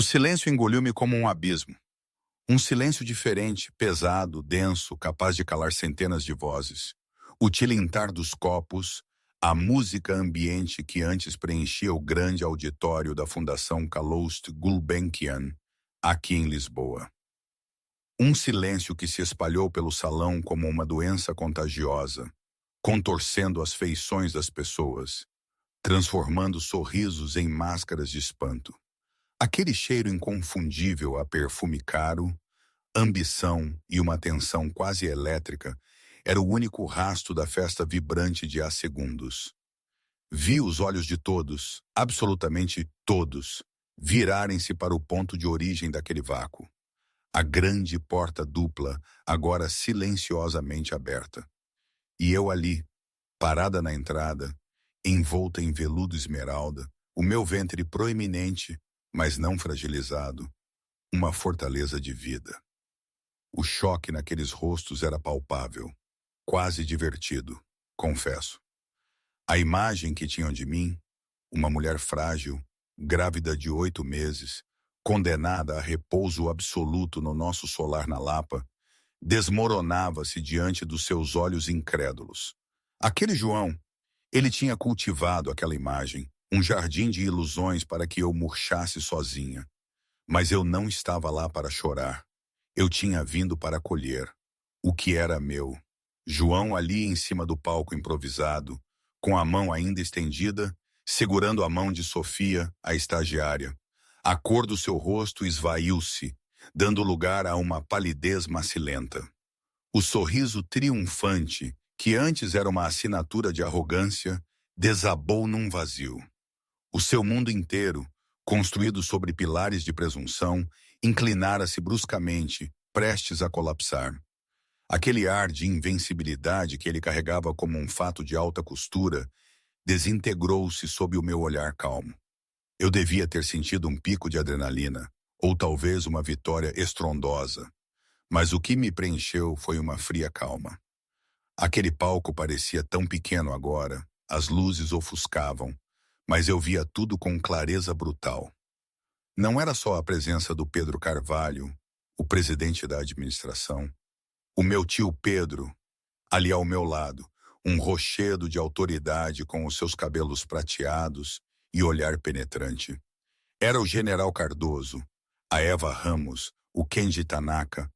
O silêncio engoliu-me como um abismo. Um silêncio diferente, pesado, denso, capaz de calar centenas de vozes. O tilintar dos copos, a música ambiente que antes preenchia o grande auditório da Fundação Calouste Gulbenkian, aqui em Lisboa. Um silêncio que se espalhou pelo salão como uma doença contagiosa, contorcendo as feições das pessoas, transformando sorrisos em máscaras de espanto. Aquele cheiro inconfundível a perfume caro, ambição e uma tensão quase elétrica era o único rastro da festa vibrante de há segundos. Vi os olhos de todos, absolutamente todos, virarem-se para o ponto de origem daquele vácuo. A grande porta dupla, agora silenciosamente aberta. E eu ali, parada na entrada, envolta em veludo esmeralda, o meu ventre proeminente, mas não fragilizado, uma fortaleza de vida. O choque naqueles rostos era palpável, quase divertido, confesso. A imagem que tinham de mim, uma mulher frágil, grávida de 8 meses, condenada a repouso absoluto no nosso solar na Lapa, desmoronava-se diante dos seus olhos incrédulos. Aquele João, ele tinha cultivado aquela imagem, um jardim de ilusões para que eu murchasse sozinha. Mas eu não estava lá para chorar. Eu tinha vindo para colher o que era meu. João ali em cima do palco improvisado, com a mão ainda estendida, segurando a mão de Sofia, a estagiária. A cor do seu rosto esvaiu-se, dando lugar a uma palidez macilenta. O sorriso triunfante, que antes era uma assinatura de arrogância, desabou num vazio. O seu mundo inteiro, construído sobre pilares de presunção, inclinara-se bruscamente, prestes a colapsar. Aquele ar de invencibilidade que ele carregava como um fato de alta costura desintegrou-se sob o meu olhar calmo. Eu devia ter sentido um pico de adrenalina, ou talvez uma vitória estrondosa, mas o que me preencheu foi uma fria calma. Aquele palco parecia tão pequeno agora, as luzes ofuscavam, mas eu via tudo com clareza brutal. Não era só a presença do Pedro Carvalho, o presidente da administração. O meu tio Pedro, ali ao meu lado, um rochedo de autoridade com os seus cabelos prateados e olhar penetrante. Era o general Cardoso, a Eva Ramos, o Kenji Tanaka,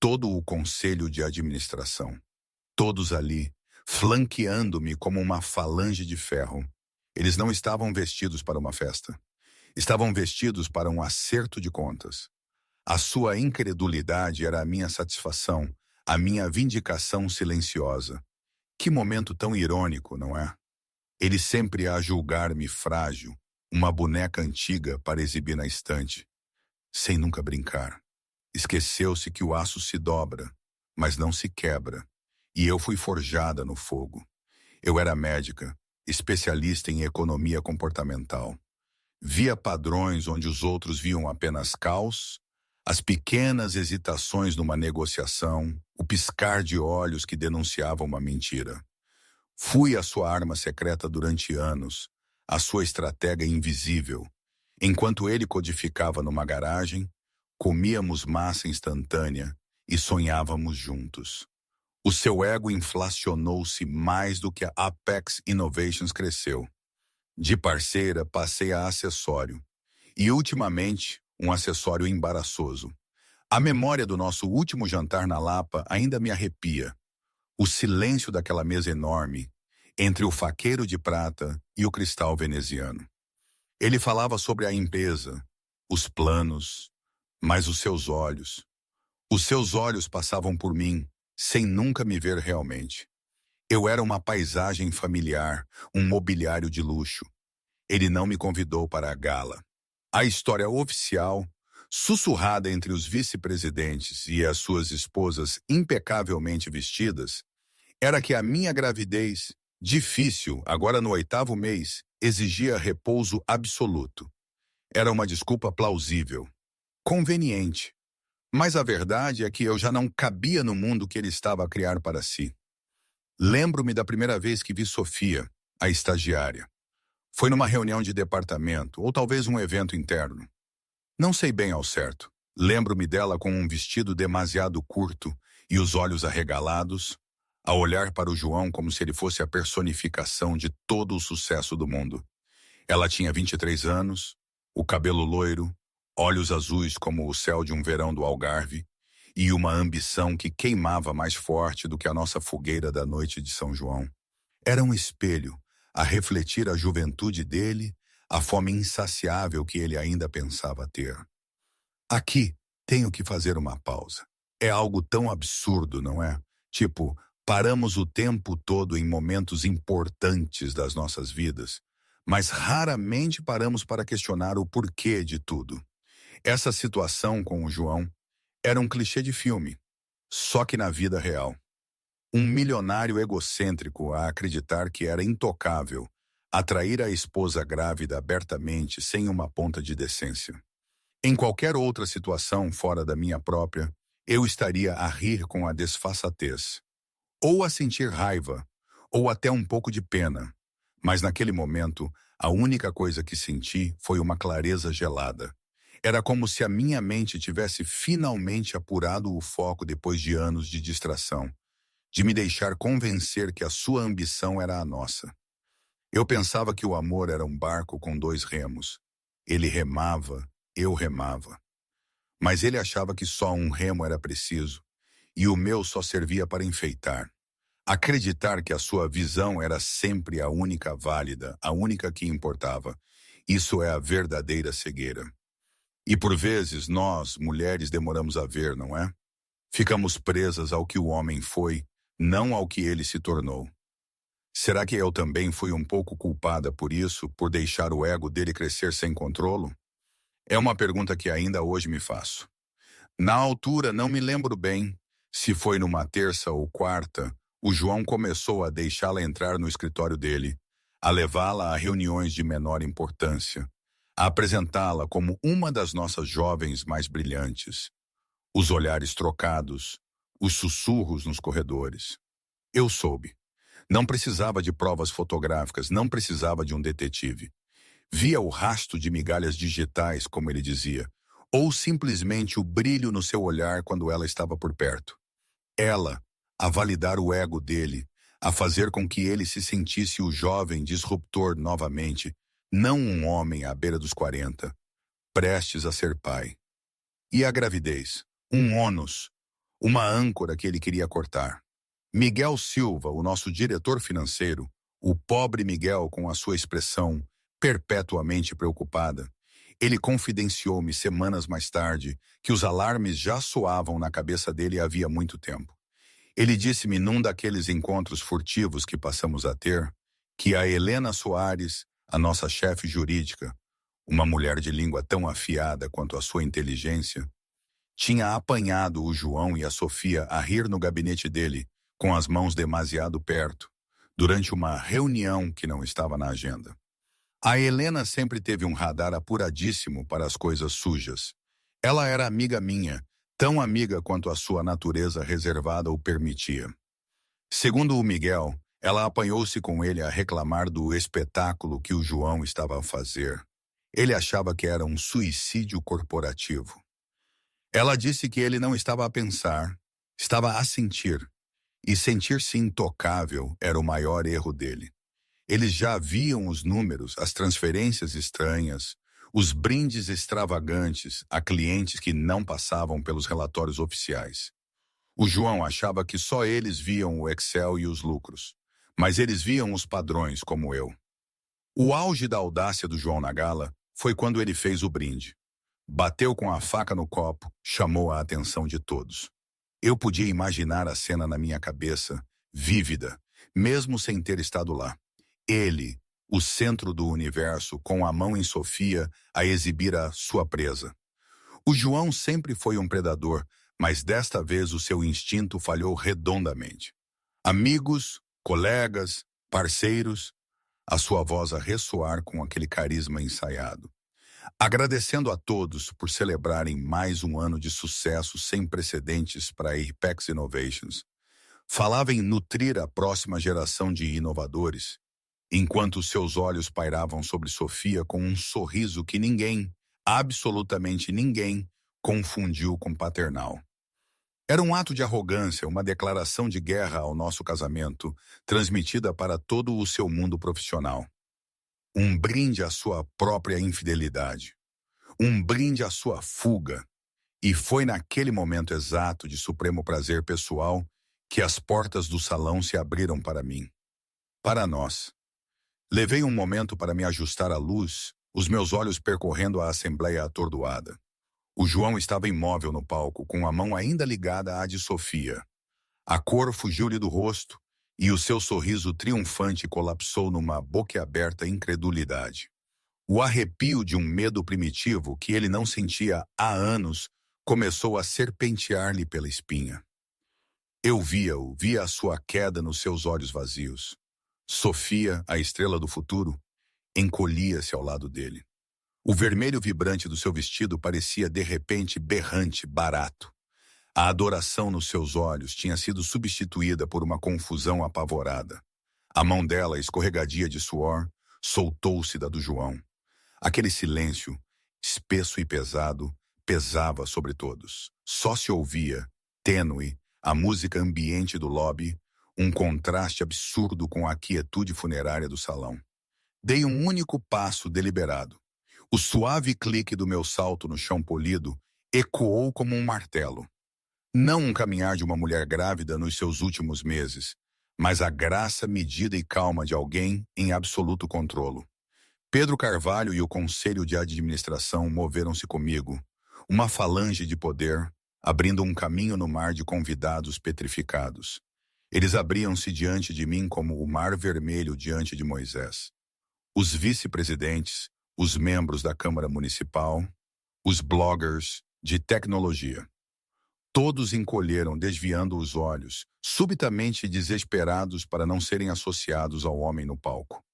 todo o conselho de administração. Todos ali, flanqueando-me como uma falange de ferro. Eles não estavam vestidos para uma festa. Estavam vestidos para um acerto de contas. A sua incredulidade era a minha satisfação, a minha vindicação silenciosa. Que momento tão irônico, não é? Ele sempre a julgar-me frágil, uma boneca antiga para exibir na estante, sem nunca brincar. Esqueceu-se que o aço se dobra, mas não se quebra, e eu fui forjada no fogo. Eu era médica, especialista em economia comportamental. Via padrões onde os outros viam apenas caos, as pequenas hesitações numa negociação, o piscar de olhos que denunciavam uma mentira. Fui a sua arma secreta durante anos, a sua estratega invisível. Enquanto ele codificava numa garagem, comíamos massa instantânea e sonhávamos juntos. O seu ego inflacionou-se mais do que a Apex Innovations cresceu. De parceira, passei a acessório. E, ultimamente, um acessório embaraçoso. A memória do nosso último jantar na Lapa ainda me arrepia. O silêncio daquela mesa enorme, entre o faqueiro de prata e o cristal veneziano. Ele falava sobre a empresa, os planos, mas os seus olhos passavam por mim, sem nunca me ver realmente. Eu era uma paisagem familiar, um mobiliário de luxo. Ele não me convidou para a gala. A história oficial, sussurrada entre os vice-presidentes e as suas esposas impecavelmente vestidas, era que a minha gravidez, difícil, agora no 8º mês, exigia repouso absoluto. Era uma desculpa plausível, conveniente. Mas a verdade é que eu já não cabia no mundo que ele estava a criar para si. Lembro-me da primeira vez que vi Sofia, a estagiária. Foi numa reunião de departamento, ou talvez um evento interno. Não sei bem ao certo. Lembro-me dela com um vestido demasiado curto e os olhos arregalados, a olhar para o João como se ele fosse a personificação de todo o sucesso do mundo. Ela tinha 23 anos, o cabelo loiro, olhos azuis como o céu de um verão do Algarve e uma ambição que queimava mais forte do que a nossa fogueira da noite de São João. Era um espelho, a refletir a juventude dele, a fome insaciável que ele ainda pensava ter. Aqui, tenho que fazer uma pausa. É algo tão absurdo, não é? Tipo, paramos o tempo todo em momentos importantes das nossas vidas, mas raramente paramos para questionar o porquê de tudo. Essa situação com o João era um clichê de filme, só que na vida real. Um milionário egocêntrico a acreditar que era intocável, atrair a esposa grávida abertamente sem uma ponta de decência. Em qualquer outra situação fora da minha própria, eu estaria a rir com a desfaçatez, ou a sentir raiva, ou até um pouco de pena. Mas naquele momento, a única coisa que senti foi uma clareza gelada. Era como se a minha mente tivesse finalmente apurado o foco depois de anos de distração, de me deixar convencer que a sua ambição era a nossa. Eu pensava que o amor era um barco com dois remos. Ele remava, eu remava. Mas ele achava que só um remo era preciso, e o meu só servia para enfeitar. Acreditar que a sua visão era sempre a única válida, a única que importava. Isso é a verdadeira cegueira. E por vezes nós, mulheres, demoramos a ver, não é? Ficamos presas ao que o homem foi, não ao que ele se tornou. Será que eu também fui um pouco culpada por isso, por deixar o ego dele crescer sem controlo? É uma pergunta que ainda hoje me faço. Na altura, não me lembro bem se foi numa terça ou quarta, o João começou a deixá-la entrar no escritório dele, a levá-la a reuniões de menor importância, a apresentá-la como uma das nossas jovens mais brilhantes. Os olhares trocados, os sussurros nos corredores. Eu soube. Não precisava de provas fotográficas, não precisava de um detetive. Via o rasto de migalhas digitais, como ele dizia, ou simplesmente o brilho no seu olhar quando ela estava por perto. Ela, a validar o ego dele, a fazer com que ele se sentisse o jovem disruptor novamente, não um homem à beira dos 40, prestes a ser pai. E a gravidez, um ônus, uma âncora que ele queria cortar. Miguel Silva, o nosso diretor financeiro, o pobre Miguel com a sua expressão perpetuamente preocupada, ele confidenciou-me semanas mais tarde que os alarmes já soavam na cabeça dele havia muito tempo. Ele disse-me num daqueles encontros furtivos que passamos a ter, que a Helena Soares, a nossa chefe jurídica, uma mulher de língua tão afiada quanto a sua inteligência, tinha apanhado o João e a Sofia a rir no gabinete dele, com as mãos demasiado perto, durante uma reunião que não estava na agenda. A Helena sempre teve um radar apuradíssimo para as coisas sujas. Ela era amiga minha, tão amiga quanto a sua natureza reservada o permitia. Segundo o Miguel, ela apanhou-se com ele a reclamar do espetáculo que o João estava a fazer. Ele achava que era um suicídio corporativo. Ela disse que ele não estava a pensar, estava a sentir. E sentir-se intocável era o maior erro dele. Eles já viam os números, as transferências estranhas, os brindes extravagantes a clientes que não passavam pelos relatórios oficiais. O João achava que só eles viam o Excel e os lucros, mas eles viam os padrões como eu. O auge da audácia do João na gala foi quando ele fez o brinde. Bateu com a faca no copo, chamou a atenção de todos. Eu podia imaginar a cena na minha cabeça, vívida, mesmo sem ter estado lá. Ele, o centro do universo, com a mão em Sofia, a exibir a sua presa. O João sempre foi um predador, mas desta vez o seu instinto falhou redondamente. Amigos, colegas, parceiros, a sua voz a ressoar com aquele carisma ensaiado. Agradecendo a todos por celebrarem mais um ano de sucesso sem precedentes para a Apex Innovations. Falava em nutrir a próxima geração de inovadores, enquanto seus olhos pairavam sobre Sofia com um sorriso que ninguém, Absolutamente ninguém confundiu com paternal. Era um ato de arrogância, uma declaração de guerra ao nosso casamento, transmitida para todo o seu mundo profissional. Um brinde à sua própria infidelidade. Um brinde à sua fuga. E foi naquele momento exato de supremo prazer pessoal que as portas do salão se abriram para mim. Para nós. Levei um momento para me ajustar à luz, os meus olhos percorrendo a assembleia atordoada. O João estava imóvel no palco, com a mão ainda ligada à de Sofia. A cor fugiu-lhe do rosto, e o seu sorriso triunfante colapsou numa boquiaberta incredulidade. O arrepio de um medo primitivo que ele não sentia há anos começou a serpentear-lhe pela espinha. Eu via a sua queda nos seus olhos vazios. Sofia, a estrela do futuro, encolhia-se ao lado dele. O vermelho vibrante do seu vestido parecia de repente berrante, barato. A adoração nos seus olhos tinha sido substituída por uma confusão apavorada. A mão dela, escorregadia de suor, soltou-se da do João. Aquele silêncio, espesso e pesado, pesava sobre todos. Só se ouvia, tênue, a música ambiente do lobby, um contraste absurdo com a quietude funerária do salão. Dei um único passo deliberado. O suave clique do meu salto no chão polido ecoou como um martelo. Não um caminhar de uma mulher grávida nos seus últimos meses, mas a graça medida e calma de alguém em absoluto controlo. Pedro Carvalho e o Conselho de Administração moveram-se comigo, uma falange de poder, abrindo um caminho no mar de convidados petrificados. Eles abriam-se diante de mim como o mar vermelho diante de Moisés. Os vice-presidentes, os membros da Câmara Municipal, os bloggers de tecnologia. Todos encolheram, desviando os olhos, subitamente desesperados para não serem associados ao homem no palco.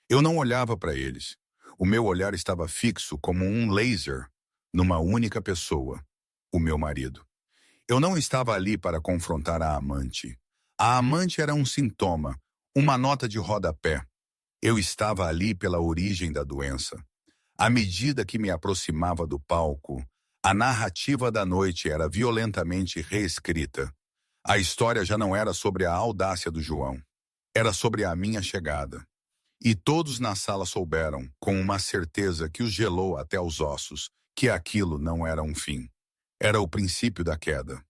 Eu não olhava para eles. O meu olhar estava fixo como um laser numa única pessoa, o meu marido. Eu não estava ali para confrontar a amante. A amante era um sintoma, uma nota de rodapé. Eu estava ali pela origem da doença. À medida que me aproximava do palco, a narrativa da noite era violentamente reescrita. A história já não era sobre a audácia do João. Era sobre a minha chegada. E todos na sala souberam, com uma certeza que os gelou até os ossos, que aquilo não era um fim. Era o princípio da queda.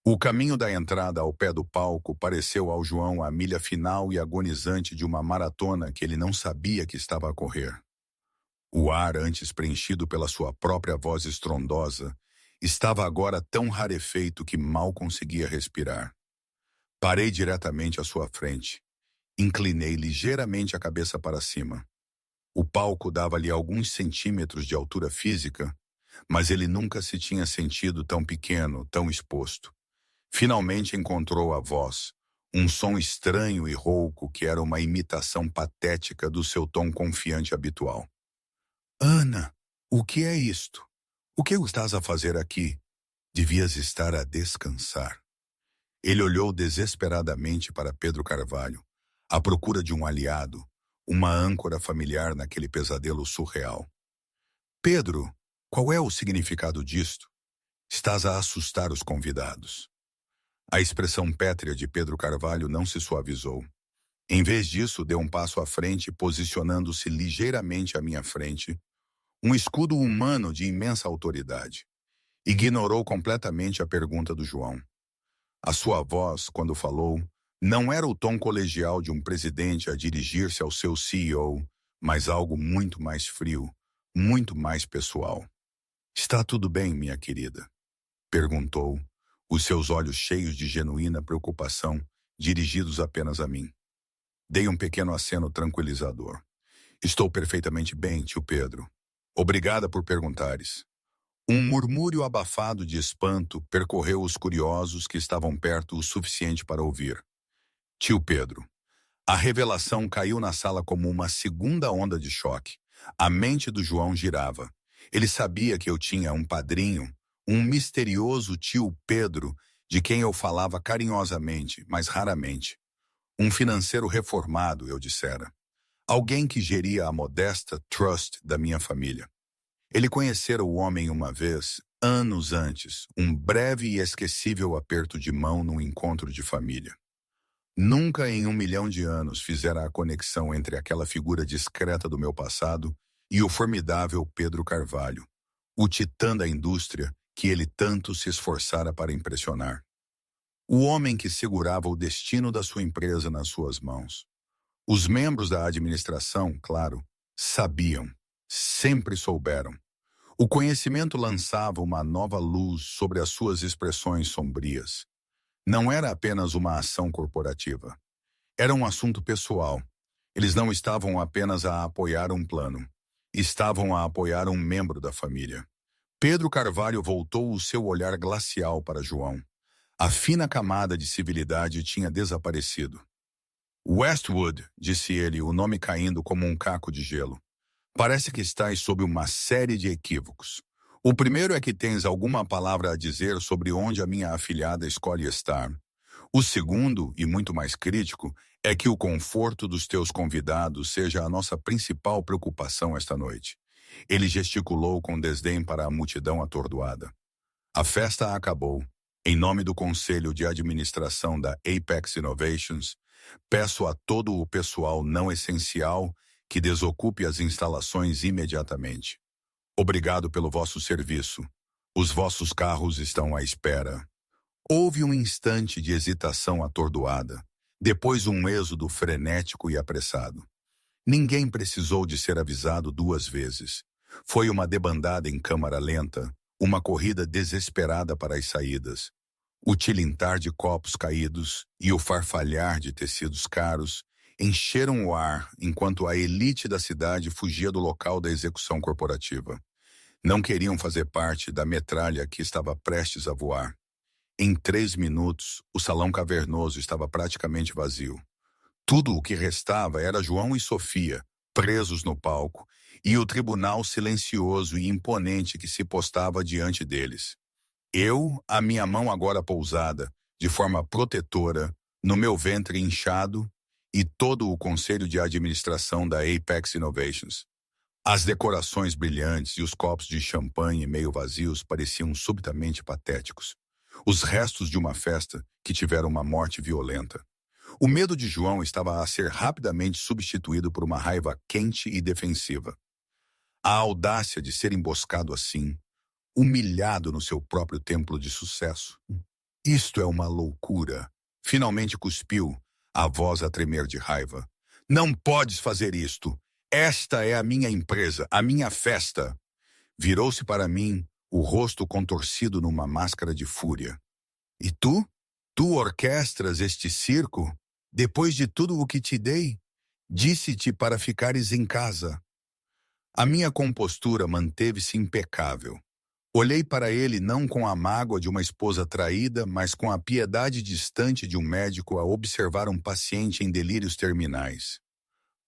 O caminho da entrada ao pé do palco pareceu ao João a milha final e agonizante de uma maratona que ele não sabia que estava a correr. O ar, antes preenchido pela sua própria voz estrondosa, estava agora tão rarefeito que mal conseguia respirar. Parei diretamente à sua frente. Inclinei ligeiramente a cabeça para cima. O palco dava-lhe alguns centímetros de altura física, mas ele nunca se tinha sentido tão pequeno, tão exposto. Finalmente encontrou a voz, um som estranho e rouco que era uma imitação patética do seu tom confiante habitual. Ana, o que é isto? O que estás a fazer aqui? Devias estar a descansar. Ele olhou desesperadamente para Pedro Carvalho, à procura de um aliado, uma âncora familiar naquele pesadelo surreal. Pedro, qual é o significado disto? Estás a assustar os convidados. A expressão pétrea de Pedro Carvalho não se suavizou. Em vez disso, deu um passo à frente, posicionando-se ligeiramente à minha frente, um escudo humano de imensa autoridade. Ignorou completamente a pergunta do João. A sua voz, quando falou, não era o tom colegial de um presidente a dirigir-se ao seu CEO, mas algo muito mais frio, muito mais pessoal. Está tudo bem, minha querida? Perguntou, os seus olhos cheios de genuína preocupação, dirigidos apenas a mim. Dei um pequeno aceno tranquilizador. Estou perfeitamente bem, tio Pedro. Obrigada por perguntares. Um murmúrio abafado de espanto percorreu os curiosos que estavam perto o suficiente para ouvir. Tio Pedro. A revelação caiu na sala como uma segunda onda de choque. A mente do João girava. Ele sabia que eu tinha um padrinho, um misterioso tio Pedro, de quem eu falava carinhosamente, mas raramente. Um financeiro reformado, eu dissera. Alguém que geria a modesta trust da minha família. Ele conhecera o homem uma vez, anos antes, um breve e esquecível aperto de mão num encontro de família. Nunca em 1 milhão de anos fizera a conexão entre aquela figura discreta do meu passado e o formidável Pedro Carvalho, o titã da indústria que ele tanto se esforçara para impressionar. O homem que segurava o destino da sua empresa nas suas mãos. Os membros da administração, claro, sabiam, sempre souberam. O conhecimento lançava uma nova luz sobre as suas expressões sombrias. Não era apenas uma ação corporativa. Era um assunto pessoal. Eles não estavam apenas a apoiar um plano. Estavam a apoiar um membro da família. Pedro Carvalho voltou o seu olhar glacial para João. A fina camada de civilidade tinha desaparecido. Westwood, disse ele, o nome caindo como um caco de gelo. Parece que estás sob uma série de equívocos. O primeiro é que tens alguma palavra a dizer sobre onde a minha afilhada escolhe estar. O segundo, e muito mais crítico, é que o conforto dos teus convidados seja a nossa principal preocupação esta noite. Ele gesticulou com desdém para a multidão atordoada. A festa acabou. Em nome do Conselho de Administração da Apex Innovations, peço a todo o pessoal não essencial que desocupe as instalações imediatamente. Obrigado pelo vosso serviço. Os vossos carros estão à espera. Houve um instante de hesitação atordoada, depois um êxodo frenético e apressado. Ninguém precisou de ser avisado 2 vezes. Foi uma debandada em câmara lenta, uma corrida desesperada para as saídas. O tilintar de copos caídos e o farfalhar de tecidos caros encheram o ar enquanto a elite da cidade fugia do local da execução corporativa. Não queriam fazer parte da metralha que estava prestes a voar. Em 3 minutos, o salão cavernoso estava praticamente vazio. Tudo o que restava era João e Sofia, presos no palco, e o tribunal silencioso e imponente que se postava diante deles. Eu, a minha mão agora pousada, de forma protetora, no meu ventre inchado, e todo o conselho de administração da Apex Innovations. As decorações brilhantes e os copos de champanhe meio vazios pareciam subitamente patéticos. Os restos de uma festa que tivera uma morte violenta. O medo de João estava a ser rapidamente substituído por uma raiva quente e defensiva. A audácia de ser emboscado assim, humilhado no seu próprio templo de sucesso. Isto é uma loucura. Finalmente cuspiu, a voz a tremer de raiva. Não podes fazer isto. Esta é a minha empresa, a minha festa. Virou-se para mim, o rosto contorcido numa máscara de fúria. E tu? Tu orquestras este circo? Depois de tudo o que te dei? Disse-te para ficares em casa. A minha compostura manteve-se impecável. Olhei para ele não com a mágoa de uma esposa traída, mas com a piedade distante de um médico a observar um paciente em delírios terminais.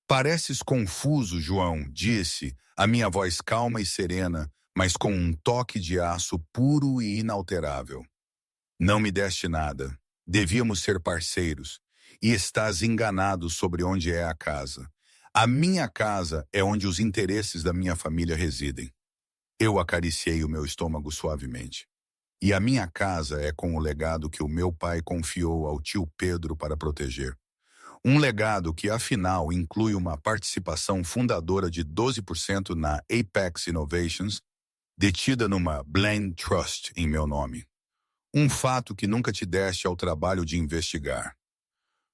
Pareces confuso, João, disse, a minha voz calma e serena, mas com um toque de aço puro e inalterável. Não me deste nada. Devíamos ser parceiros. E estás enganado sobre onde é a casa. A minha casa é onde os interesses da minha família residem. Eu acariciei o meu estômago suavemente. E a minha casa é com o legado que o meu pai confiou ao tio Pedro para proteger. Um legado que, afinal, inclui uma participação fundadora de 12% na Apex Innovations, detida numa Blind Trust em meu nome. Um fato que nunca te deste ao trabalho de investigar.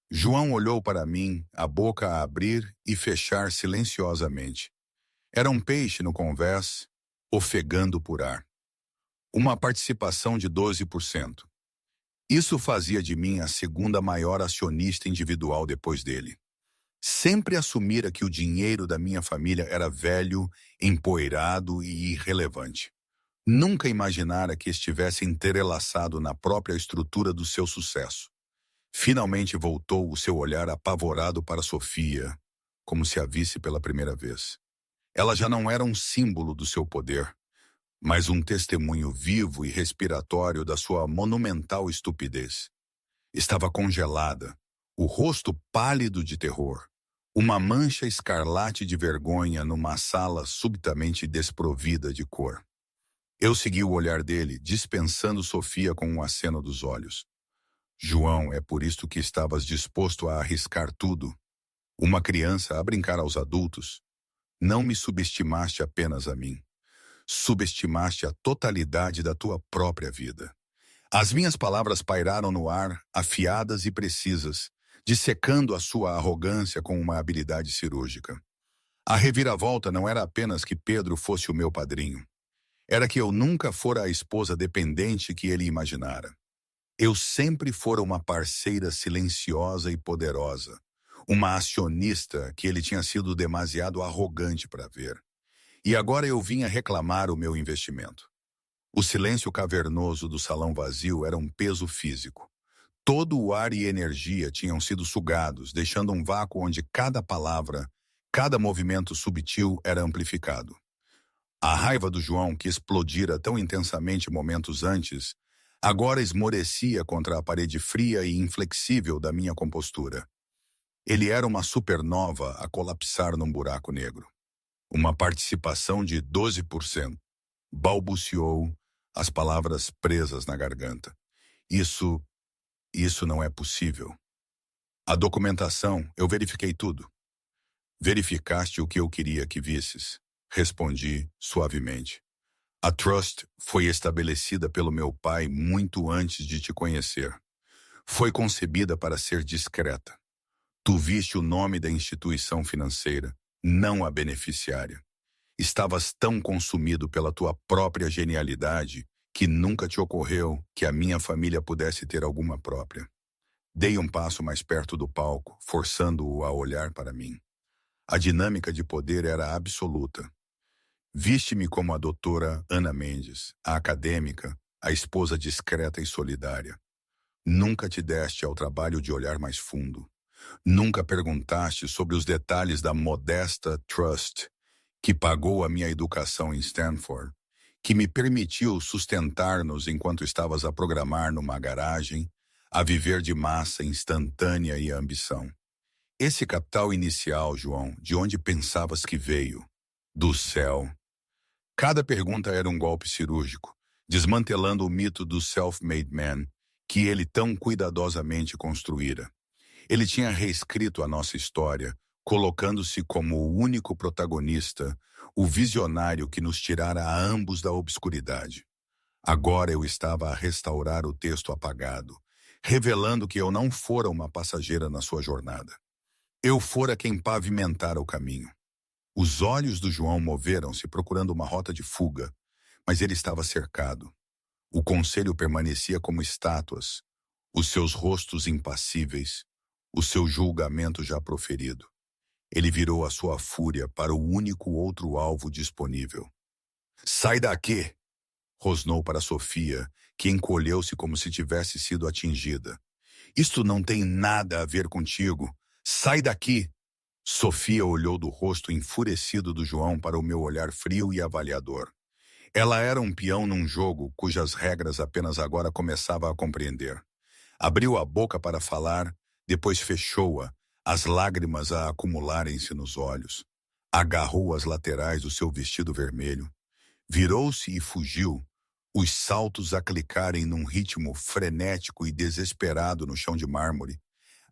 João olhou para mim, a boca a abrir e fechar silenciosamente. Era um peixe no convés, ofegando por ar. Uma participação de 12%. Isso fazia de mim a segunda maior acionista individual depois dele. Sempre assumira que o dinheiro da minha família era velho, empoeirado e irrelevante. Nunca imaginara que estivesse entrelaçado na própria estrutura do seu sucesso. Finalmente voltou o seu olhar apavorado para Sofia, como se a visse pela primeira vez. Ela já não era um símbolo do seu poder, mas um testemunho vivo e respiratório da sua monumental estupidez. Estava congelada, o rosto pálido de terror, Uma mancha escarlate de vergonha numa sala subitamente desprovida de cor. Eu segui o olhar dele, dispensando Sofia com um aceno dos olhos. João, é por isto que estavas disposto a arriscar tudo. Uma criança a brincar aos adultos. Não me subestimaste apenas a mim. Subestimaste a totalidade da tua própria vida. As minhas palavras pairaram no ar, afiadas e precisas, dissecando a sua arrogância com uma habilidade cirúrgica. A reviravolta não era apenas que Pedro fosse o meu padrinho. Era que eu nunca fora a esposa dependente que ele imaginara. Eu sempre fora uma parceira silenciosa e poderosa, uma acionista que ele tinha sido demasiado arrogante para ver. E agora eu vinha reclamar o meu investimento. O silêncio cavernoso do salão vazio era um peso físico. Todo o ar e energia tinham sido sugados, deixando um vácuo onde cada palavra, cada movimento subtil era amplificado. A raiva do João, que explodira tão intensamente momentos antes, agora esmorecia contra a parede fria e inflexível da minha compostura. Ele era uma supernova a colapsar num buraco negro. Uma participação de 12%. Balbuciou, as palavras presas na garganta. Isso não é possível. A documentação, eu verifiquei tudo. Verificaste o que eu queria que visses. Respondi suavemente. A Trust foi estabelecida pelo meu pai muito antes de te conhecer. Foi concebida para ser discreta. Tu viste o nome da instituição financeira, não a beneficiária. Estavas tão consumido pela tua própria genialidade que nunca te ocorreu que a minha família pudesse ter alguma própria. Dei um passo mais perto do palco, forçando-o a olhar para mim. A dinâmica de poder era absoluta. Viste-me como a doutora Ana Mendes, a acadêmica, a esposa discreta e solidária. Nunca te deste ao trabalho de olhar mais fundo. Nunca perguntaste sobre os detalhes da modesta Trust, que pagou a minha educação em Stanford, que me permitiu sustentar-nos enquanto estavas a programar numa garagem, a viver de massa instantânea e ambição. Esse capital inicial, João, de onde pensavas que veio? Do céu. Cada pergunta era um golpe cirúrgico, desmantelando o mito do self-made man que ele tão cuidadosamente construíra. Ele tinha reescrito a nossa história, colocando-se como o único protagonista, o visionário que nos tirara a ambos da obscuridade. Agora eu estava a restaurar o texto apagado, revelando que eu não fora uma passageira na sua jornada. Eu fora quem pavimentara o caminho. Os olhos do João moveram-se procurando uma rota de fuga, mas ele estava cercado. O conselho permanecia como estátuas, os seus rostos impassíveis, o seu julgamento já proferido. Ele virou a sua fúria para o único outro alvo disponível. Sai daqui! Rosnou para Sofia, que encolheu-se como se tivesse sido atingida. Isto não tem nada a ver contigo. Sai daqui! Sofia olhou do rosto enfurecido do João para o meu olhar frio e avaliador. Ela era um peão num jogo cujas regras apenas agora começava a compreender. Abriu a boca para falar, depois fechou-a, as lágrimas a acumularem-se nos olhos. Agarrou as laterais do seu vestido vermelho. Virou-se e fugiu, os saltos a clicarem num ritmo frenético e desesperado no chão de mármore,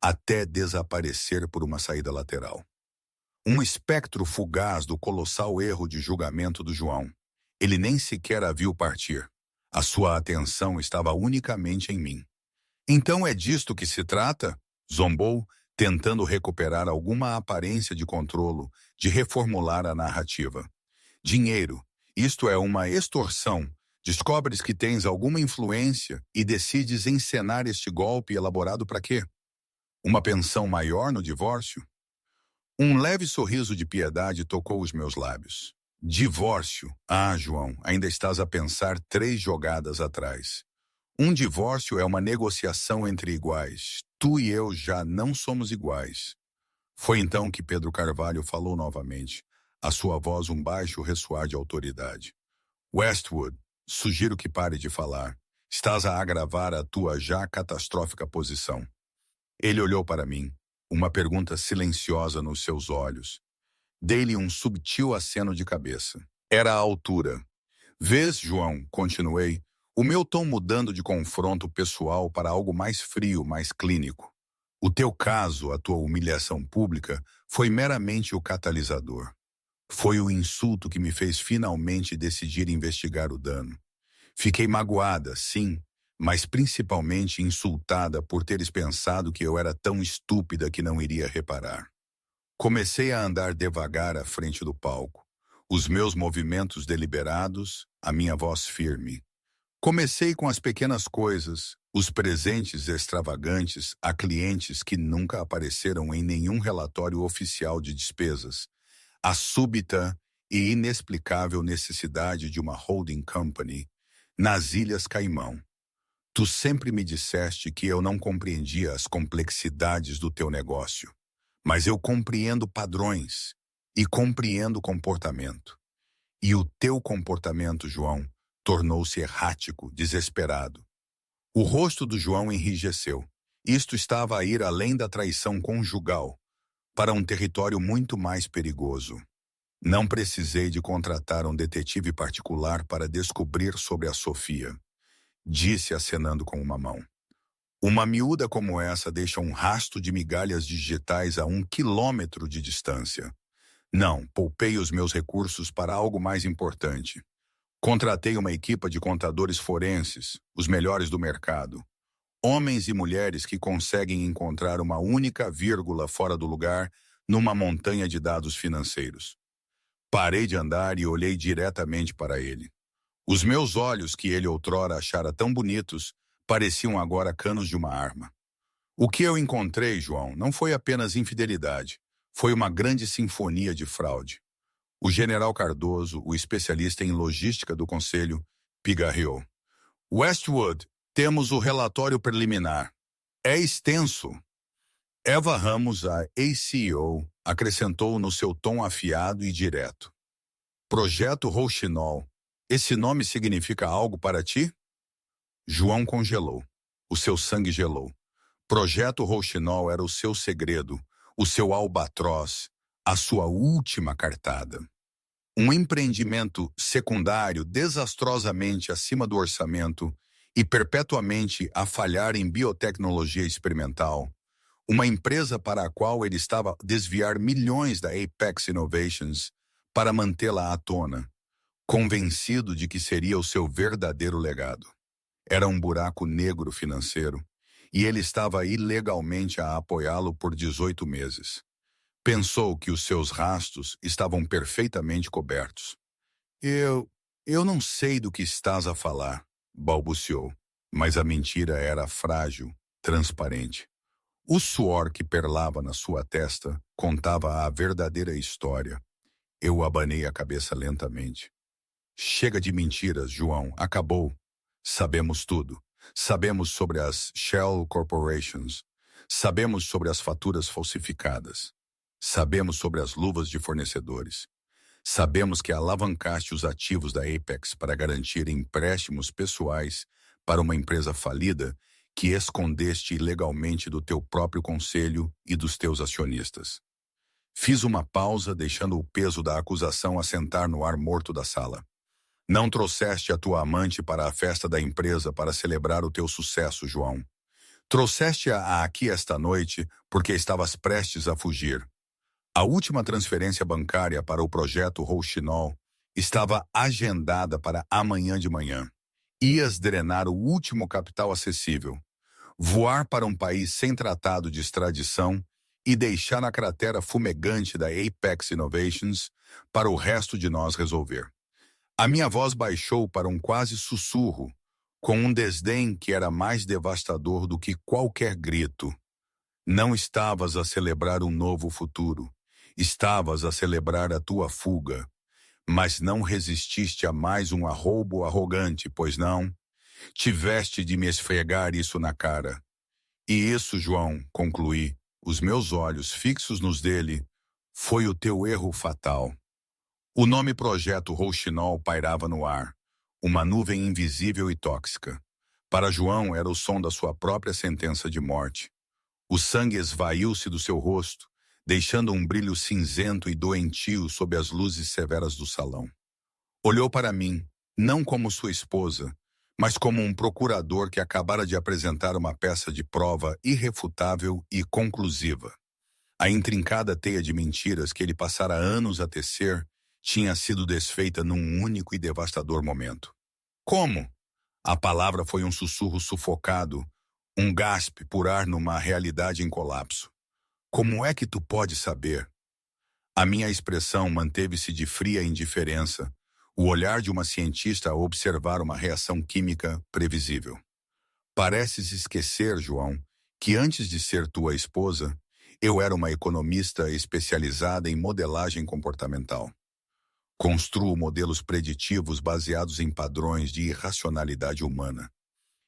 até desaparecer por uma saída lateral. Um espectro fugaz do colossal erro de julgamento do João. Ele nem sequer a viu partir. A sua atenção estava unicamente em mim. Então é disto que se trata? Zombou, tentando recuperar alguma aparência de controlo, de reformular a narrativa. Dinheiro, isto é uma extorsão. Descobres que tens alguma influência e decides encenar este golpe elaborado para quê? Uma pensão maior no divórcio? Um leve sorriso de piedade tocou os meus lábios. Divórcio? Ah, João, ainda estás a pensar 3 jogadas atrás. Um divórcio é uma negociação entre iguais. Tu e eu já não somos iguais. Foi então que Pedro Carvalho falou novamente, a sua voz um baixo ressoar de autoridade. Westwood, sugiro que pare de falar. Estás a agravar a tua já catastrófica posição. Ele olhou para mim. uma pergunta silenciosa nos seus olhos. Dei-lhe um subtil aceno de cabeça. Era a altura. Vês, João, continuei, o meu tom mudando de confronto pessoal para algo mais frio, mais clínico. O teu caso, a tua humilhação pública, foi meramente o catalisador. Foi o insulto que me fez finalmente decidir investigar o dano. Fiquei magoada, sim, mas principalmente insultada por teres pensado que eu era tão estúpida que não iria reparar. Comecei a andar devagar à frente do palco, os meus movimentos deliberados, a minha voz firme. Comecei com as pequenas coisas, os presentes extravagantes a clientes que nunca apareceram em nenhum relatório oficial de despesas, a súbita e inexplicável necessidade de uma holding company nas Ilhas Caimão. Tu sempre me disseste que eu não compreendia as complexidades do teu negócio, mas eu compreendo padrões e compreendo comportamento. E o teu comportamento, João, tornou-se errático, desesperado. O rosto do João enrijeceu. Isto estava a ir além da traição conjugal, para um território muito mais perigoso. Não precisei de contratar um detetive particular para descobrir sobre a Sofia, disse acenando com uma mão. Uma miúda como essa deixa um rastro de migalhas digitais a 1 quilômetro de distância. Não, poupei os meus recursos para algo mais importante. Contratei uma equipa de contadores forenses, os melhores do mercado. Homens e mulheres que conseguem encontrar uma única vírgula fora do lugar numa montanha de dados financeiros. Parei de andar e olhei diretamente para ele. Os meus olhos, que ele outrora achara tão bonitos, pareciam agora canos de uma arma. O que eu encontrei, João, não foi apenas infidelidade. Foi uma grande sinfonia de fraude. O general Cardoso, o especialista em logística do conselho, pigarreou. Westwood, temos o relatório preliminar. É extenso. Eva Ramos, a ACO, acrescentou no seu tom afiado e direto. Projeto Rouxinol. Esse nome significa algo para ti? João congelou. O seu sangue gelou. Projeto Rouxinol era o seu segredo, o seu albatroz, a sua última cartada. Um empreendimento secundário desastrosamente acima do orçamento e perpetuamente a falhar em biotecnologia experimental. Uma empresa para a qual ele estava a desviar milhões da Apex Innovations para mantê-la à tona, convencido de que seria o seu verdadeiro legado. Era um buraco negro financeiro, e ele estava ilegalmente a apoiá-lo por 18 meses. Pensou que os seus rastros estavam perfeitamente cobertos. Eu não sei do que estás a falar, balbuciou, mas a mentira era frágil, transparente. O suor que perlava na sua testa contava a verdadeira história. Eu abanei a cabeça lentamente. Chega de mentiras, João, acabou. Sabemos tudo. Sabemos sobre as Shell Corporations. Sabemos sobre as faturas falsificadas. Sabemos sobre as luvas de fornecedores. Sabemos que alavancaste os ativos da Apex para garantir empréstimos pessoais para uma empresa falida que escondeste ilegalmente do teu próprio conselho e dos teus acionistas. Fiz uma pausa, deixando o peso da acusação assentar no ar morto da sala. Não trouxeste a tua amante para a festa da empresa para celebrar o teu sucesso, João. Trouxeste-a aqui esta noite porque estavas prestes a fugir. A última transferência bancária para o projeto Rouxinol estava agendada para amanhã de manhã. Ias drenar o último capital acessível, voar para um país sem tratado de extradição e deixar na cratera fumegante da Apex Innovations para o resto de nós resolver. A minha voz baixou para um quase sussurro, com um desdém que era mais devastador do que qualquer grito. Não estavas a celebrar um novo futuro. Estavas a celebrar a tua fuga. Mas não resististe a mais um arroubo arrogante, pois não? Tiveste de me esfregar isso na cara. E isso, João, concluí, os meus olhos fixos nos dele, foi o teu erro fatal. O nome Projeto Rouxinol pairava no ar, uma nuvem invisível e tóxica. Para João era o som da sua própria sentença de morte. O sangue esvaiu-se do seu rosto, deixando um brilho cinzento e doentio sob as luzes severas do salão. Olhou para mim, não como sua esposa, mas como um procurador que acabara de apresentar uma peça de prova irrefutável e conclusiva. A intrincada teia de mentiras que ele passara anos a tecer tinha sido desfeita num único e devastador momento. Como? A palavra foi um sussurro sufocado, um gaspe por ar numa realidade em colapso. Como é que tu pode saber? A minha expressão manteve-se de fria indiferença, o olhar de uma cientista a observar uma reação química previsível. Pareces esquecer, João, que antes de ser tua esposa, eu era uma economista especializada em modelagem comportamental. Construo modelos preditivos baseados em padrões de irracionalidade humana.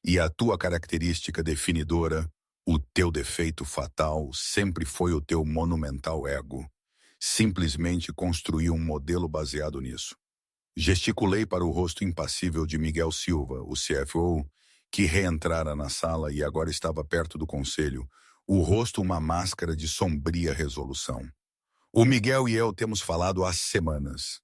E a tua característica definidora, o teu defeito fatal, sempre foi o teu monumental ego. Simplesmente construí um modelo baseado nisso. Gesticulei para o rosto impassível de Miguel Silva, o CFO, que reentrara na sala e agora estava perto do conselho, o rosto uma máscara de sombria resolução. O Miguel e eu temos falado há semanas.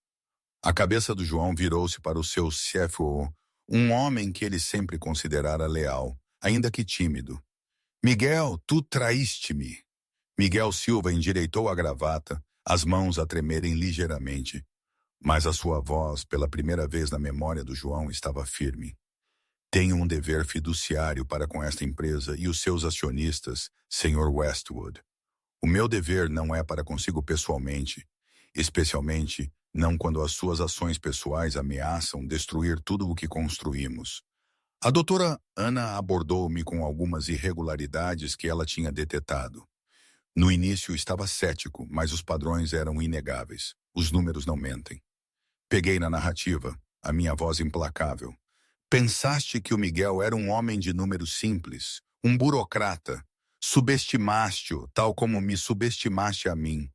A cabeça do João virou-se para o seu CFO, um homem que ele sempre considerara leal, ainda que tímido. Miguel, tu traíste-me. Miguel Silva endireitou a gravata, as mãos a tremerem ligeiramente. Mas a sua voz, pela primeira vez na memória do João, estava firme. Tenho um dever fiduciário para com esta empresa e os seus acionistas, Sr. Westwood. O meu dever não é para consigo pessoalmente, especialmente não quando as suas ações pessoais ameaçam destruir tudo o que construímos. A doutora Ana abordou-me com algumas irregularidades que ela tinha detetado. No início estava cético, mas os padrões eram inegáveis. Os números não mentem. Peguei na narrativa, a minha voz implacável. Pensaste que o Miguel era um homem de números simples, um burocrata. Subestimaste-o, tal como me subestimaste a mim.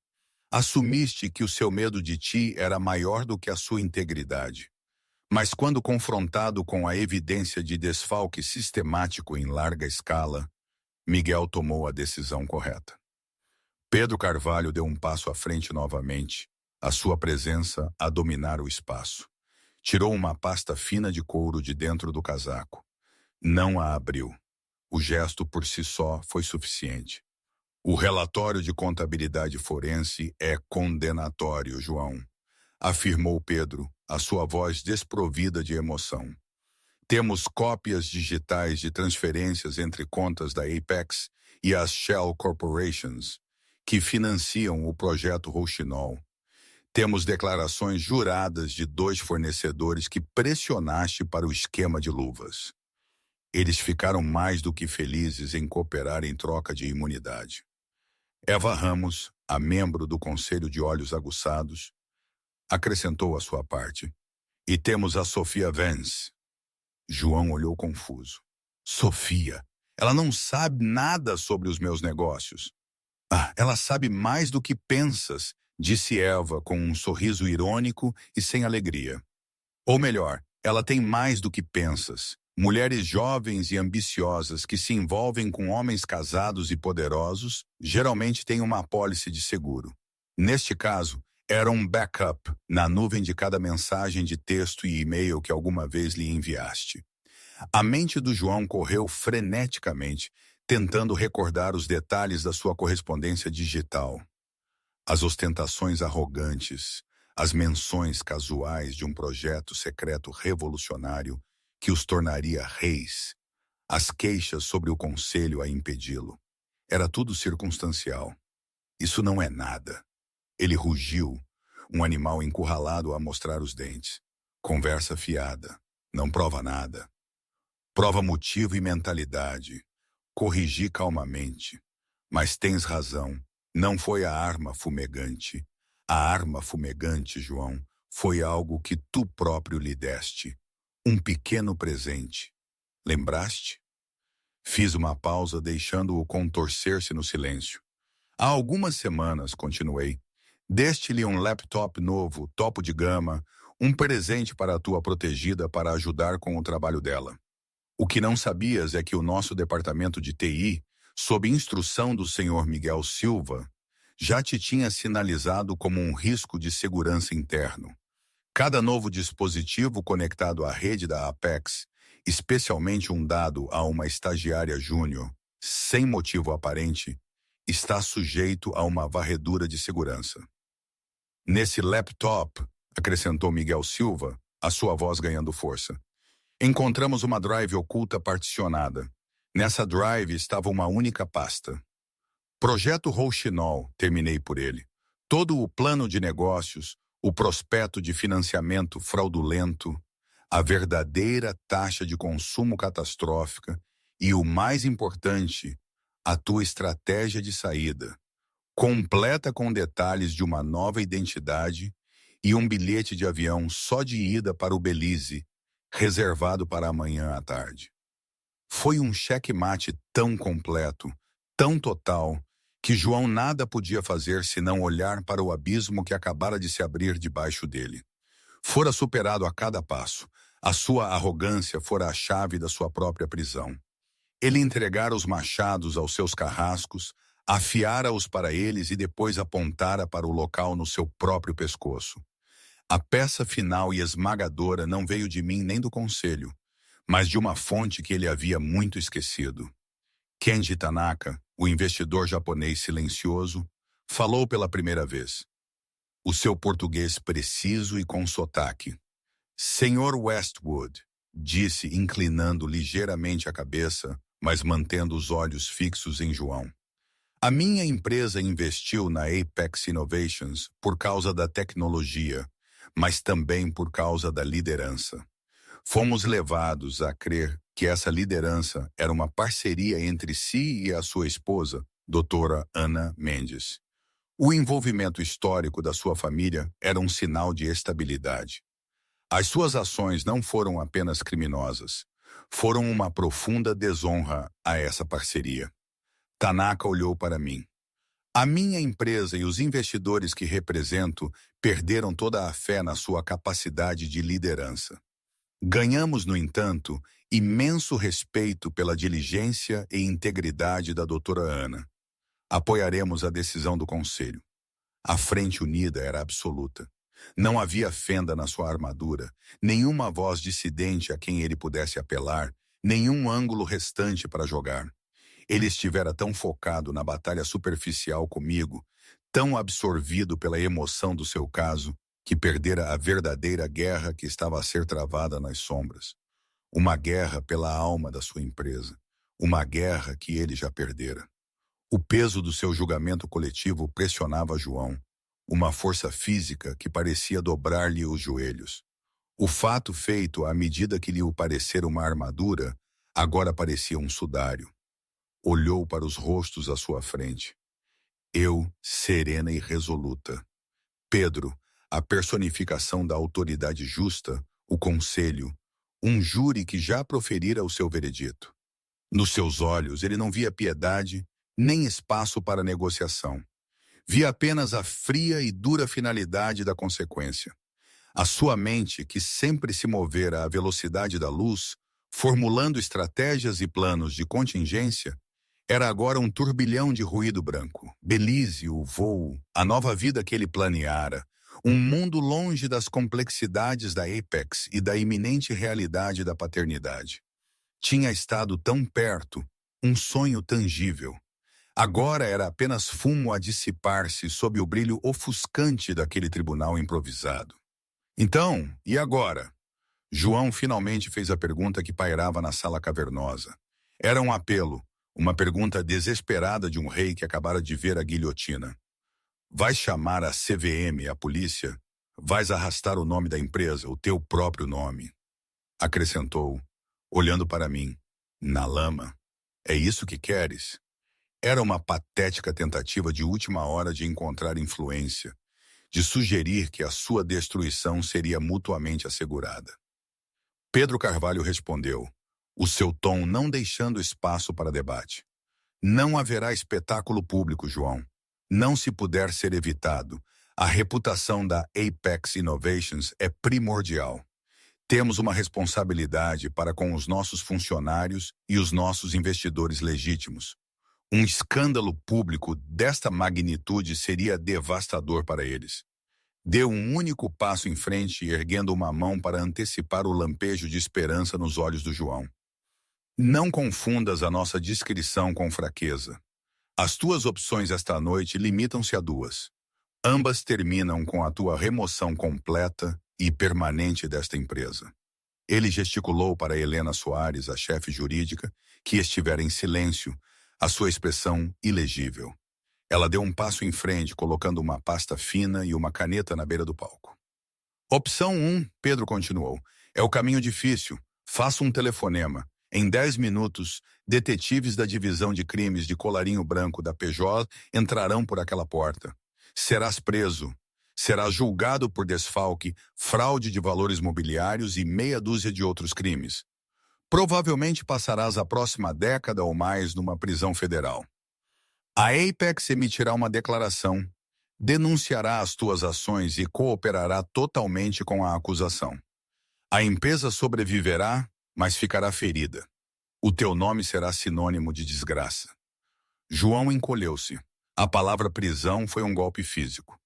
Assumiste que o seu medo de ti era maior do que a sua integridade. Mas quando confrontado com a evidência de desfalque sistemático em larga escala, Miguel tomou a decisão correta. Pedro Carvalho deu um passo à frente novamente, a sua presença a dominar o espaço. Tirou uma pasta fina de couro de dentro do casaco. Não a abriu. O gesto por si só foi suficiente. O relatório de contabilidade forense é condenatório, João, afirmou Pedro, a sua voz desprovida de emoção. Temos cópias digitais de transferências entre contas da Apex e as Shell Corporations, que financiam o projeto Rouxinol. Temos declarações juradas de 2 fornecedores que pressionaste para o esquema de luvas. Eles ficaram mais do que felizes em cooperar em troca de imunidade. Eva Ramos, a membro do Conselho de Olhos Aguçados, acrescentou a sua parte. E temos a Sofia Vance. João olhou confuso. Sofia, ela não sabe nada sobre os meus negócios. Ah, ela sabe mais do que pensas, disse Eva com um sorriso irônico e sem alegria. Ou melhor, ela tem mais do que pensas. Mulheres jovens e ambiciosas que se envolvem com homens casados e poderosos geralmente têm uma apólice de seguro. Neste caso, era um backup na nuvem de cada mensagem de texto e e-mail que alguma vez lhe enviaste. A mente do João correu freneticamente, tentando recordar os detalhes da sua correspondência digital. As ostentações arrogantes, as menções casuais de um projeto secreto revolucionário que os tornaria reis, as queixas sobre o conselho a impedi-lo. Era tudo circunstancial. Isso não é nada. Ele rugiu, um animal encurralado a mostrar os dentes. Conversa fiada. Não prova nada. Prova motivo e mentalidade. Corrigi calmamente. Mas tens razão. Não foi a arma fumegante. A arma fumegante, João, foi algo que tu próprio lhe deste. Um pequeno presente. Lembraste? Fiz uma pausa, deixando-o contorcer-se no silêncio. Há algumas semanas, continuei, deste-lhe um laptop novo, topo de gama, um presente para a tua protegida para ajudar com o trabalho dela. O que não sabias é que o nosso departamento de TI sob instrução do Sr. Miguel Silva, já te tinha sinalizado como um risco de segurança interno. Cada novo dispositivo conectado à rede da Apex, especialmente um dado a uma estagiária júnior, sem motivo aparente, está sujeito a uma varredura de segurança. Nesse laptop, acrescentou Miguel Silva, a sua voz ganhando força, encontramos uma drive oculta particionada. Nessa drive estava uma única pasta. Projeto Rouxinol, terminei por ele. Todo o plano de negócios, o prospecto de financiamento fraudulento, a verdadeira taxa de consumo catastrófica e, o mais importante, a tua estratégia de saída, completa com detalhes de uma nova identidade e um bilhete de avião só de ida para o Belize, reservado para amanhã à tarde. Foi um checkmate tão completo, tão total, que João nada podia fazer senão olhar para o abismo que acabara de se abrir debaixo dele. Fora superado a cada passo. A sua arrogância fora a chave da sua própria prisão. Ele entregara os machados aos seus carrascos, afiara-os para eles e depois apontara para o local no seu próprio pescoço. A peça final e esmagadora não veio de mim nem do conselho, mas de uma fonte que ele havia muito esquecido. Kenji Tanaka, o investidor japonês silencioso, falou pela primeira vez. O seu português preciso e com sotaque. Senhor Westwood, disse inclinando ligeiramente a cabeça, mas mantendo os olhos fixos em João. A minha empresa investiu na Apex Innovations por causa da tecnologia, mas também por causa da liderança. Fomos levados a crer que essa liderança era uma parceria entre si e a sua esposa, doutora Ana Mendes. O envolvimento histórico da sua família era um sinal de estabilidade. As suas ações não foram apenas criminosas, foram uma profunda desonra a essa parceria. Tanaka olhou para mim. A minha empresa e os investidores que represento perderam toda a fé na sua capacidade de liderança. Ganhamos, no entanto, imenso respeito pela diligência e integridade da doutora Ana. Apoiaremos a decisão do Conselho. A frente unida era absoluta. Não havia fenda na sua armadura, nenhuma voz dissidente a quem ele pudesse apelar, nenhum ângulo restante para jogar. Ele estivera tão focado na batalha superficial comigo, tão absorvido pela emoção do seu caso, que perdera a verdadeira guerra que estava a ser travada nas sombras. Uma guerra pela alma da sua empresa. Uma guerra que ele já perdera. O peso do seu julgamento coletivo pressionava João, uma força física que parecia dobrar-lhe os joelhos. O fato feito à medida que lhe o parecera uma armadura, agora parecia um sudário. Olhou para os rostos à sua frente. Eu, serena e resoluta. Pedro, a personificação da autoridade justa, o conselho, um júri que já proferira o seu veredito. Nos seus olhos ele não via piedade, nem espaço para negociação. Via apenas a fria e dura finalidade da consequência. A sua mente, que sempre se movera à velocidade da luz, formulando estratégias e planos de contingência, era agora um turbilhão de ruído branco. Belize, o voo, a nova vida que ele planeara, um mundo longe das complexidades da Apex e da iminente realidade da paternidade. Tinha estado tão perto, um sonho tangível. Agora era apenas fumo a dissipar-se sob o brilho ofuscante daquele tribunal improvisado. Então, e agora? João finalmente fez a pergunta que pairava na sala cavernosa. Era um apelo, uma pergunta desesperada de um rei que acabara de ver a guilhotina. Vais chamar a CVM, a polícia? Vais arrastar o nome da empresa, o teu próprio nome? Acrescentou, olhando para mim. Na lama. É isso que queres? Era uma patética tentativa de última hora de encontrar influência, de sugerir que a sua destruição seria mutuamente assegurada. Pedro Carvalho respondeu, o seu tom não deixando espaço para debate. Não haverá espetáculo público, João. Não se puder ser evitado. A reputação da Apex Innovations é primordial. Temos uma responsabilidade para com os nossos funcionários e os nossos investidores legítimos. Um escândalo público desta magnitude seria devastador para eles. Deu um único passo em frente, erguendo uma mão para antecipar o lampejo de esperança nos olhos do João. Não confundas a nossa discrição com fraqueza. As tuas opções esta noite limitam-se a duas. Ambas terminam com a tua remoção completa e permanente desta empresa. Ele gesticulou para Helena Soares, a chefe jurídica, que estivera em silêncio, a sua expressão ilegível. Ela deu um passo em frente, colocando uma pasta fina e uma caneta na beira do palco. Opção 1, Pedro continuou, é o caminho difícil. Faça um telefonema. Em 10 minutos, detetives da divisão de crimes de colarinho branco da PJ entrarão por aquela porta. Serás preso. Serás julgado por desfalque, fraude de valores mobiliários e meia dúzia de outros crimes. Provavelmente passarás a próxima década ou mais numa prisão federal. A Apex emitirá uma declaração, denunciará as tuas ações e cooperará totalmente com a acusação. A empresa sobreviverá, mas ficará ferida. O teu nome será sinônimo de desgraça. João encolheu-se. A palavra prisão foi um golpe físico.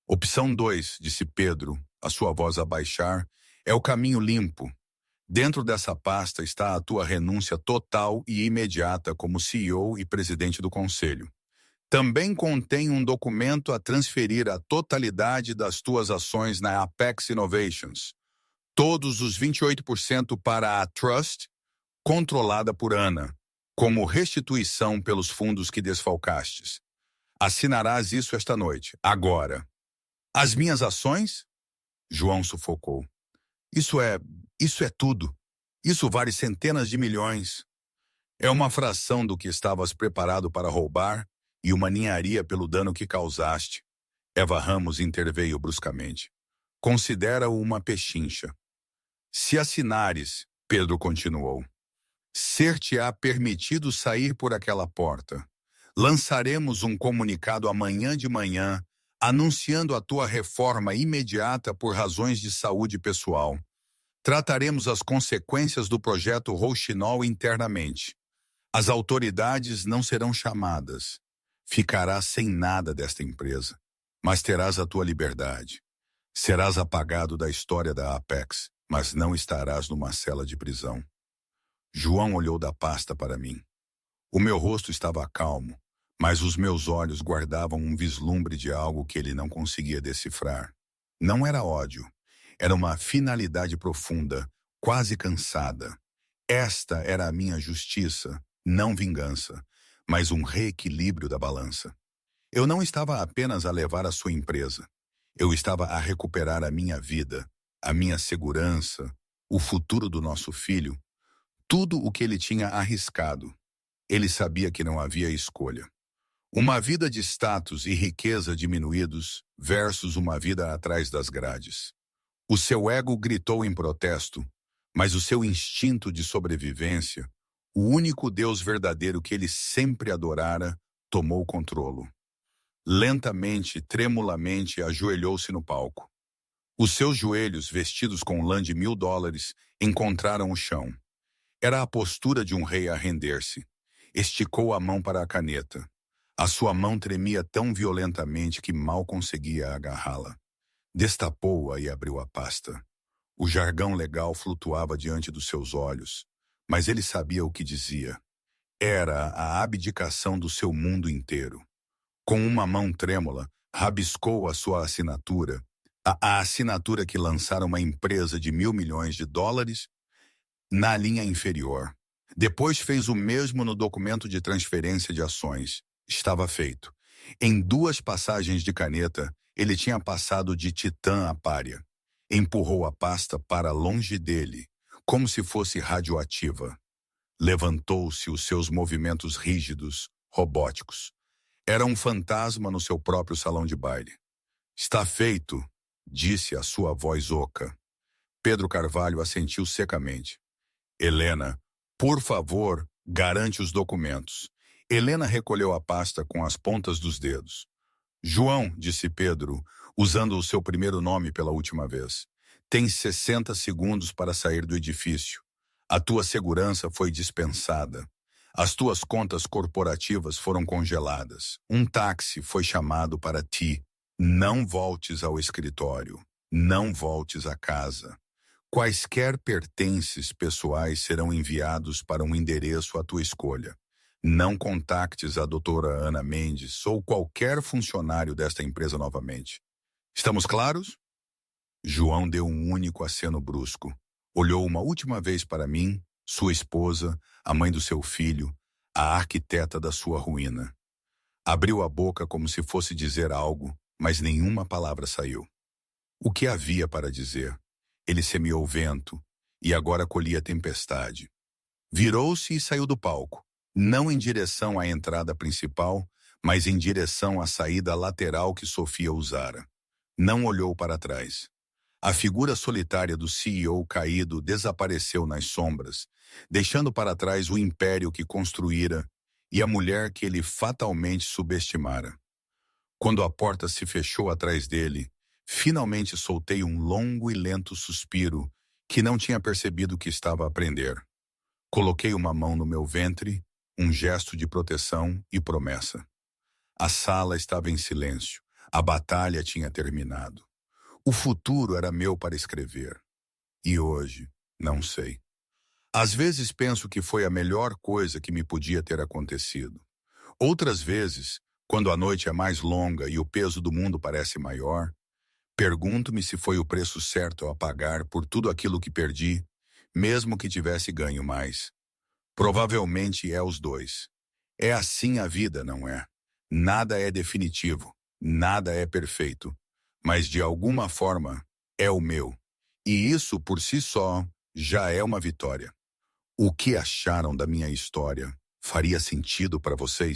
Opção 2, disse Pedro, a sua voz a baixar, é o caminho limpo. Dentro dessa pasta está a tua renúncia total e imediata como CEO e presidente do conselho. Também contém um documento a transferir a totalidade das tuas ações na Apex Innovations. Todos os 28% para a Trust, controlada por Ana, como restituição pelos fundos que desfalcastes. Assinarás isso esta noite, agora. As minhas ações? João sufocou. Isso é tudo. Isso vale centenas de milhões. É uma fração do que estavas preparado para roubar e uma ninharia pelo dano que causaste. Eva Ramos interveio bruscamente. Considera-o uma pechincha. Se assinares, Pedro continuou, ser-te-á permitido sair por aquela porta. Lançaremos um comunicado amanhã de manhã, anunciando a tua reforma imediata por razões de saúde pessoal. Trataremos as consequências do projeto Rouxinol internamente. As autoridades não serão chamadas. Ficarás sem nada desta empresa, mas terás a tua liberdade. Serás apagado da história da Apex, mas não estarás numa cela de prisão. João olhou da pasta para mim. O meu rosto estava calmo, mas os meus olhos guardavam um vislumbre de algo que ele não conseguia decifrar. Não era ódio. Era uma finalidade profunda, quase cansada. Esta era a minha justiça, não vingança, mas um reequilíbrio da balança. Eu não estava apenas a levar a sua empresa. Eu estava a recuperar a minha vida, a minha segurança, o futuro do nosso filho, tudo o que ele tinha arriscado. Ele sabia que não havia escolha. Uma vida de status e riqueza diminuídos versus uma vida atrás das grades. O seu ego gritou em protesto, mas o seu instinto de sobrevivência, o único Deus verdadeiro que ele sempre adorara, tomou controle. Lentamente, tremulamente, ajoelhou-se no palco. Os seus joelhos, vestidos com lã de $1000, encontraram o chão. Era a postura de um rei a render-se. Esticou a mão para a caneta. A sua mão tremia tão violentamente que mal conseguia agarrá-la. Destapou-a e abriu a pasta. O jargão legal flutuava diante dos seus olhos, mas ele sabia o que dizia. Era a abdicação do seu mundo inteiro. Com uma mão trêmula, rabiscou a sua assinatura, a assinatura que lançara uma empresa de $1.000 milhões, na linha inferior. Depois fez o mesmo no documento de transferência de ações. Estava feito. Em 2 passagens de caneta, ele tinha passado de titã a pária. Empurrou a pasta para longe dele, como se fosse radioativa. Levantou-se, os seus movimentos rígidos, robóticos. Era um fantasma no seu próprio salão de baile. Está feito, disse a sua voz oca. Pedro Carvalho assentiu secamente. Helena, por favor, garante os documentos. Helena recolheu a pasta com as pontas dos dedos. João, disse Pedro, usando o seu primeiro nome pela última vez, tens 60 segundos para sair do edifício. A tua segurança foi dispensada. As tuas contas corporativas foram congeladas. Um táxi foi chamado para ti. Não voltes ao escritório. Não voltes a casa. Quaisquer pertences pessoais serão enviados para um endereço à tua escolha. Não contactes a doutora Ana Mendes ou qualquer funcionário desta empresa novamente. Estamos claros? João deu um único aceno brusco. Olhou uma última vez para mim, sua esposa, a mãe do seu filho, a arquiteta da sua ruína. Abriu a boca como se fosse dizer algo, mas nenhuma palavra saiu. O que havia para dizer? Ele semeou vento e agora colhia tempestade. Virou-se e saiu do palco, não em direção à entrada principal, mas em direção à saída lateral que Sofia usara. Não olhou para trás. A figura solitária do CEO caído desapareceu nas sombras, deixando para trás o império que construíra e a mulher que ele fatalmente subestimara. Quando a porta se fechou atrás dele, finalmente soltei um longo e lento suspiro que não tinha percebido que estava a prender. Coloquei uma mão no meu ventre, um gesto de proteção e promessa. A sala estava em silêncio. A batalha tinha terminado. O futuro era meu para escrever. E hoje, não sei. Às vezes penso que foi a melhor coisa que me podia ter acontecido. Outras vezes, quando a noite é mais longa e o peso do mundo parece maior, pergunto-me se foi o preço certo a pagar por tudo aquilo que perdi, mesmo que tivesse ganho mais. Provavelmente é os dois. É assim a vida, não é? Nada é definitivo, nada é perfeito, mas de alguma forma é o meu. E isso por si só já é uma vitória. O que acharam da minha história? Faria sentido para vocês?